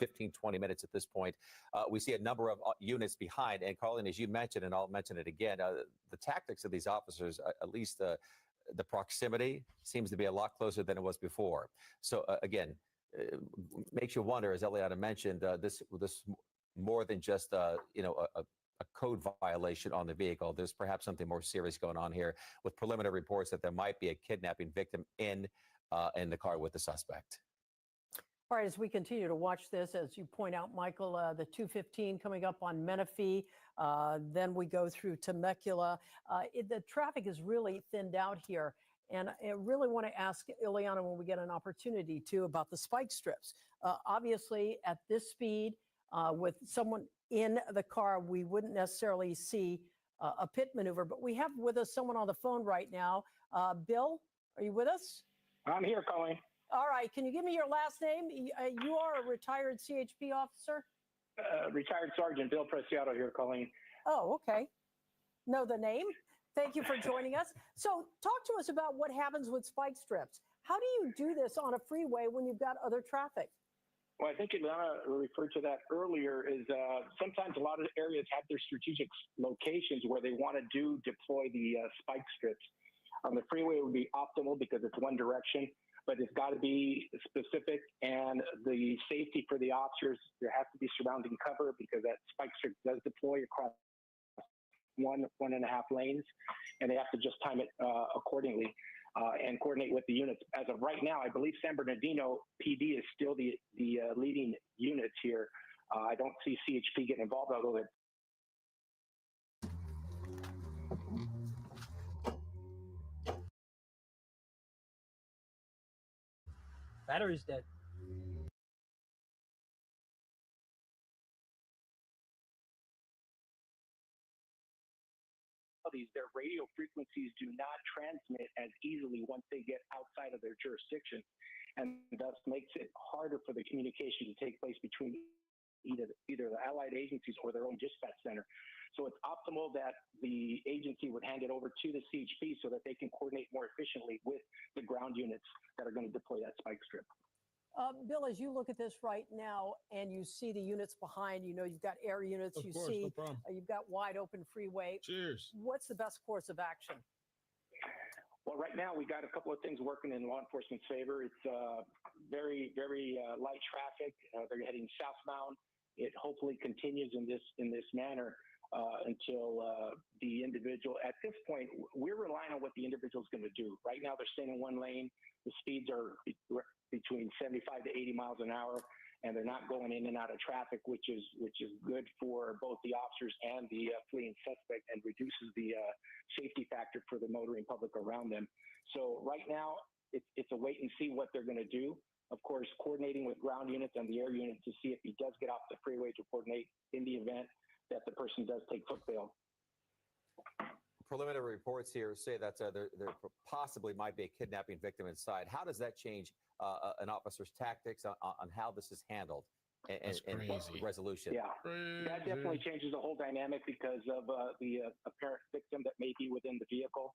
15, 20 minutes at this point. We see a number of units behind. And Carlin, as you mentioned, and I'll mention it again, the tactics of these officers, at least the proximity seems to be a lot closer than it was before. So again, makes you wonder, as Eliana mentioned, this more than just a code violation on the vehicle. There's perhaps something more serious going on here, with preliminary reports that there might be a kidnapping victim in the car with the suspect. All right, as we continue to watch this, as you point out, Michael, the 215 coming up on Menifee, then we go through Temecula. The traffic is really thinned out here. And I really want to ask Ileana, when we get an opportunity to, about the spike strips. Obviously, at this speed, with someone in the car, we wouldn't necessarily see a pit maneuver. But we have with us someone on the phone right now. Bill, are you with us? I'm here, Colleen. All right. Can you give me your last name? You are a retired CHP officer? Retired Sergeant Bill Preciado here, Colleen. Oh, okay. Know the name? Thank you for joining us. So talk to us about what happens with spike strips. How do you do this on a freeway when you've got other traffic? Well, I think Ilana referred to that earlier, is sometimes a lot of areas have their strategic locations where they want to deploy the spike strips. On the freeway, it would be optimal because it's one direction, but it's got to be specific, and the safety for the officers, there has to be surrounding cover because that spike strip does deploy across one and a half lanes, and they have to just time it accordingly and coordinate with the units. As of right now, I believe San Bernardino PD is still the leading units here. I don't see CHP getting involved, although battery's dead. their radio frequencies do not transmit as easily once they get outside of their jurisdiction, and thus makes it harder for the communication to take place between either the allied agencies or their own dispatch center. So it's optimal that the agency would hand it over to the CHP so that they can coordinate more efficiently with the ground units that are going to deploy that spike strip. Bill, as you look at this right now and you see the units behind, you know, you've got air units, Of course, no problem. You've got wide open freeway. Cheers. What's the best course of action? Well, right now we got a couple of things working in law enforcement's favor. It's very, very light traffic. They're heading southbound. It hopefully continues in this manner until the individual. At this point, we're relying on what the individual is going to do. Right now, they're staying in one lane. The speeds are between 75 to 80 miles an hour, and they're not going in and out of traffic, which is good for both the officers and the fleeing suspect, and reduces the safety factor for the motoring public around them. So right now, it's a wait and see what they're going to do. Of course, coordinating with ground units and the air units to see if he does get off the freeway, to coordinate in the event that the person does take foot bail. Preliminary reports here say that there possibly might be a kidnapping victim inside. How does that change an officer's tactics on how this is handled and resolution? Yeah, that definitely changes the whole dynamic because of the apparent victim that may be within the vehicle.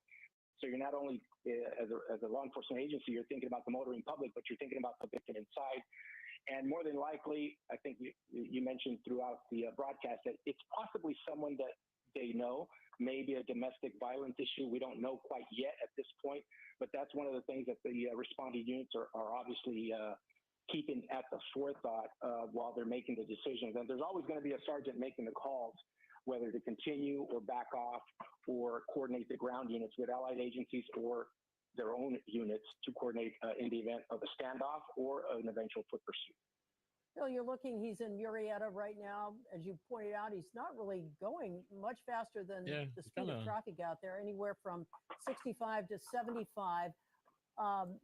So you're not only, as a law enforcement agency, you're thinking about the motoring public, but you're thinking about the victim inside. And more than likely, I think you mentioned throughout the broadcast that it's possibly someone that they know, maybe a domestic violence issue. We don't know quite yet at this point, but that's one of the things that the responding units are obviously keeping at the forethought while they're making the decisions. And there's always going to be a sergeant making the calls, whether to continue or back off or coordinate the ground units with allied agencies or their own units to coordinate in the event of a standoff or an eventual foot pursuit. Bill, you're looking, he's in Murrieta right now. As you pointed out, he's not really going much faster than the speed of traffic out there, anywhere from 65 to 75.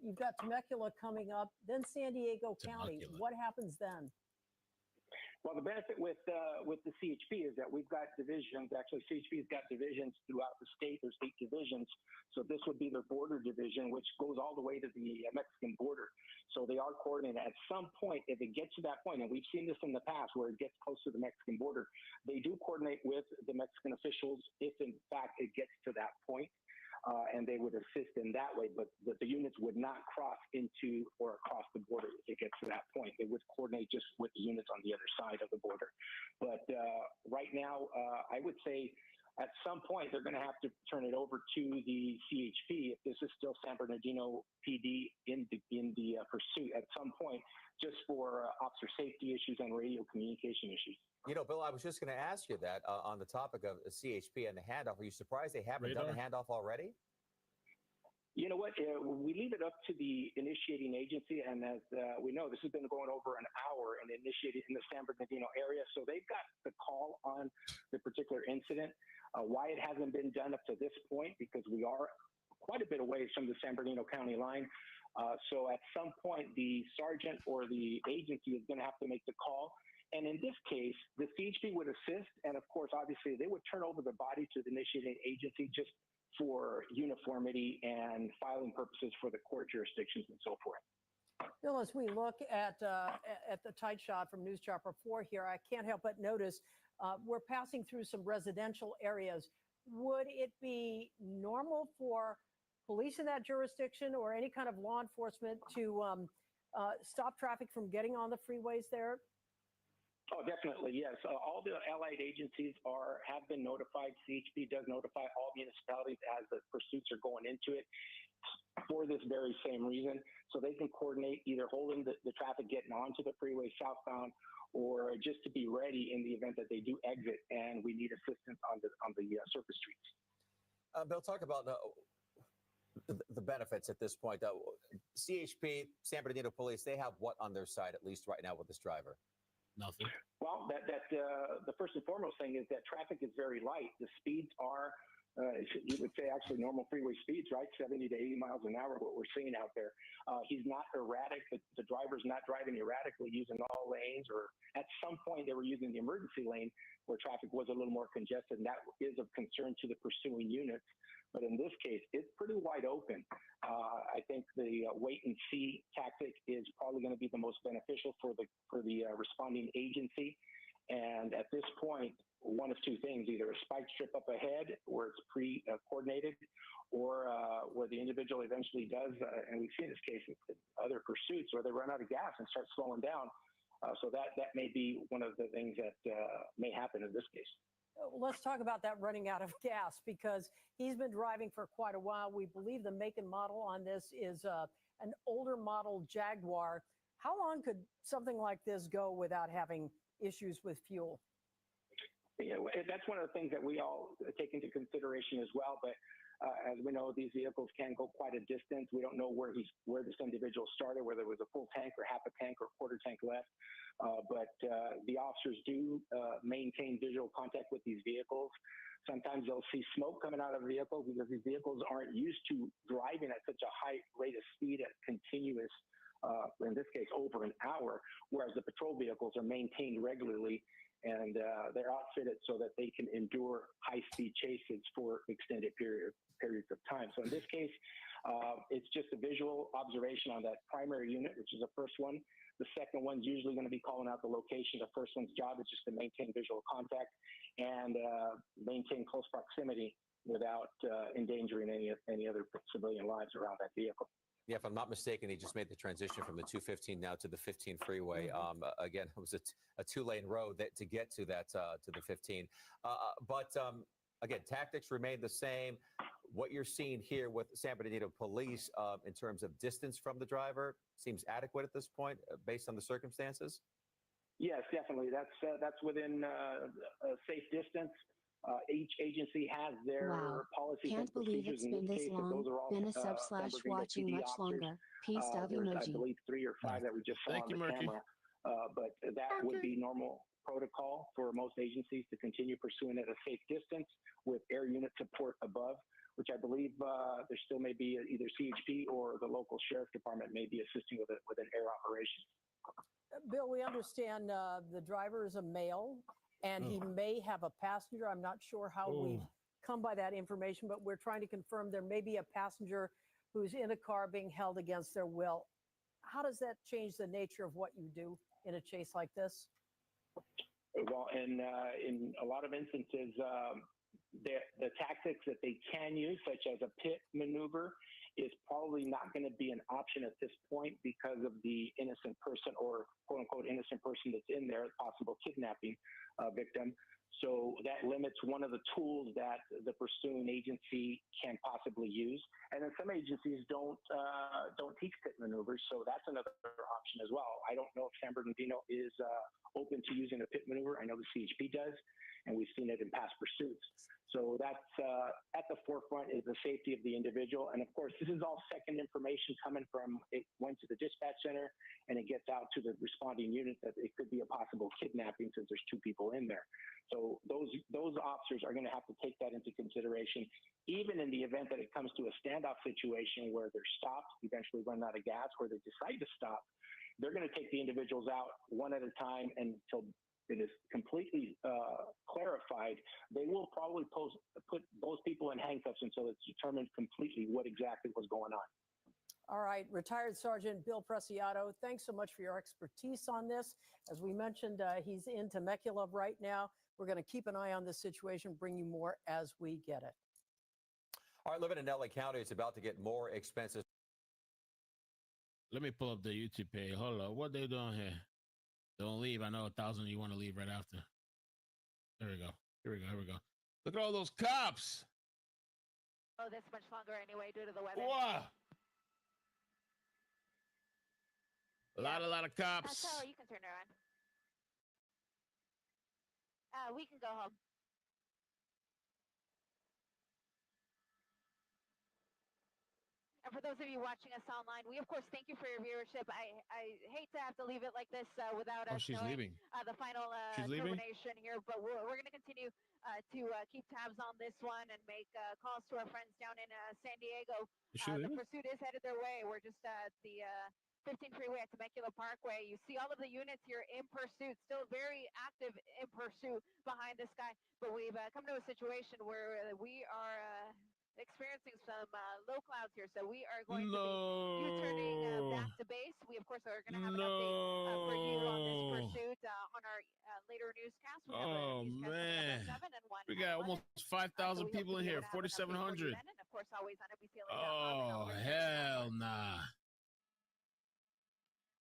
You've got Temecula coming up, then San Diego County. What happens then? Well, the benefit with the CHP is that we've got divisions. Actually, CHP has got divisions throughout the state. There's 8 divisions. So this would be their border division, which goes all the way to the Mexican border. So they are coordinated. At some point, if it gets to that point, and we've seen this in the past where it gets close to the Mexican border, they do coordinate with the Mexican officials if, in fact, it gets to that point. and they would assist in that way, but the units would not cross into or across the border if it gets to that point. They would coordinate just with the units on the other side of the border. But right now, I would say at some point they're going to have to turn it over to the CHP if this is still San Bernardino PD in the pursuit at some point, just for officer safety issues and radio communication issues. You know, Bill, I was just going to ask you that on the topic of CHP and the handoff. Are you surprised they haven't done a handoff already? You know what? We leave it up to the initiating agency, and as we know, this has been going over an hour and initiated in the San Bernardino area, so they've got the call on the particular incident. Why it hasn't been done up to this point, because we are quite a bit away from the San Bernardino County line. So at some point, the sergeant or the agency is going to have to make the call. And in this case, the CHP would assist, and of course, obviously, they would turn over the body to the initiating agency just for uniformity and filing purposes for the court jurisdictions and so forth. Bill, as we look at the tight shot from News Chopper 4 here, I can't help but notice we're passing through some residential areas. Would it be normal for police in that jurisdiction or any kind of law enforcement to stop traffic from getting on the freeways there? Oh, definitely, yes. All the allied agencies have been notified. CHP does notify all municipalities as the pursuits are going into it for this very same reason. So they can coordinate either holding the traffic getting onto the freeway southbound, or just to be ready in the event that they do exit and we need assistance on the surface streets. Bill, talk about the benefits at this point. CHP, San Bernardino Police, they have what on their side, at least right now, with this driver? Nothing. Well, the first and foremost thing is that traffic is very light. The speeds are, you would say, actually normal freeway speeds, right? 70 to 80 miles an hour, what we're seeing out there. He's not erratic. The driver's not driving erratically, using all lanes, or at some point they were using the emergency lane where traffic was a little more congested, and that is of concern to the pursuing units. But in this case, it's pretty wide open. I think the wait and see tactic is probably going to be the most beneficial for the responding agency. And at this point, one of two things: either a spike strip up ahead where it's pre-coordinated, or where the individual eventually does, and we've seen this case in other pursuits, where they run out of gas and start slowing down. So that may be one of the things that may happen in this case. Let's talk about that running out of gas, because he's been driving for quite a while. We believe the make and model on this is an older model Jaguar. How long could something like this go without having issues with fuel? Yeah, that's one of the things that we all take into consideration as well. But as we know, these vehicles can go quite a distance. We don't know where this individual started, whether it was a full tank or half a tank or quarter tank left. But the officers do maintain visual contact with these vehicles. Sometimes they'll see smoke coming out of vehicles because these vehicles aren't used to driving at such a high rate of speed at continuous, in this case, over an hour, whereas the patrol vehicles are maintained regularly, and they're outfitted so that they can endure high-speed chases for extended periods of time. So in this case, it's just a visual observation on that primary unit, which is the first one. The second one's usually going to be calling out the location. The first one's job is just to maintain visual contact and maintain close proximity without endangering any other civilian lives around that vehicle. Yeah, if I'm not mistaken, he just made the transition from the 215 now to the 15 freeway. Again, it was a two-lane road to get to that to the 15. But again, tactics remain the same. What you're seeing here with San Bernardino Police in terms of distance from the driver seems adequate at this point, based on the circumstances. Yes, definitely. That's within a safe distance. Each agency has their policies and Can't believe procedures. it's been this long. Been a sub/watching much longer. Peace of emoji. I believe 3 or 5 that we just saw on the camera. But that would be normal protocol for most agencies to continue pursuing at a safe distance with air unit support above, which I believe there still may be either CHP or the local sheriff department may be assisting with an air operation. Bill, we understand the driver is a male, and he may have a passenger. I'm not sure how we've come by that information, but we're trying to confirm there may be a passenger who's in a car being held against their will. How does that change the nature of what you do in a chase like this? Well, in a lot of instances, the tactics that they can use, such as a pit maneuver, is probably not going to be an option at this point because of the innocent person or quote unquote innocent person that's in there, possible kidnapping victim. So that limits one of the tools that the pursuing agency can possibly use. And then some agencies don't teach pit maneuvers, so that's another option as well. I don't know if San Bernardino is open to using a pit maneuver. I know the CHP does, and we've seen it in past pursuits. So that's at the forefront is the safety of the individual. And of course, this is all second information coming from, it went to the dispatch center and it gets out to the responding unit that it could be a possible kidnapping since there's two people in there. So those officers are going to have to take that into consideration, even in the event that it comes to a standoff situation where they're stopped, eventually run out of gas, or they decide to stop. They're going to take the individuals out one at a time until it is completely clarified. They will probably put those people in handcuffs until it's determined completely what exactly was going on. All right, retired Sergeant Bill Preciado, thanks so much for your expertise on this. As we mentioned, he's in Temecula right now. We're going to keep an eye on this situation, bring you more as we get it. All right, living in LA County is about to get more expensive. Let me pull up the YouTube page. Hold on. What they doing here? Don't leave. I know 1,000 you want to leave right after. There we go. Here we go. Here we go. Look at all those cops. Oh, this much longer anyway due to the weather. Wow. A lot of cops. Tyler, you can turn her on. We can go home. And for those of you watching us online, we of course thank you for your viewership. I hate to have to leave it like this without us she's knowing leaving. The final She's leaving? termination here, but we're going to continue to keep tabs on this one and make calls to our friends down in San Diego. Is she The leaving? pursuit is headed their way. We're just at the 15 freeway at Temecula Parkway. You see all of the units here in pursuit, still very active in pursuit behind this guy, but we've come to a situation where we are experiencing some low clouds here, so we are going to be U-turning back to base. We of course are going to have an update for you on this pursuit on our later newscast. We have a newscast man, at 7 and 1 we got almost 5,000 people in here. 4,700. and of course always on NBCLA.com. Oh hell nah.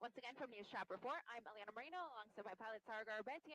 Once again, from News Shop Report, I'm Eliana Marino alongside my pilot Sarah Garbetti.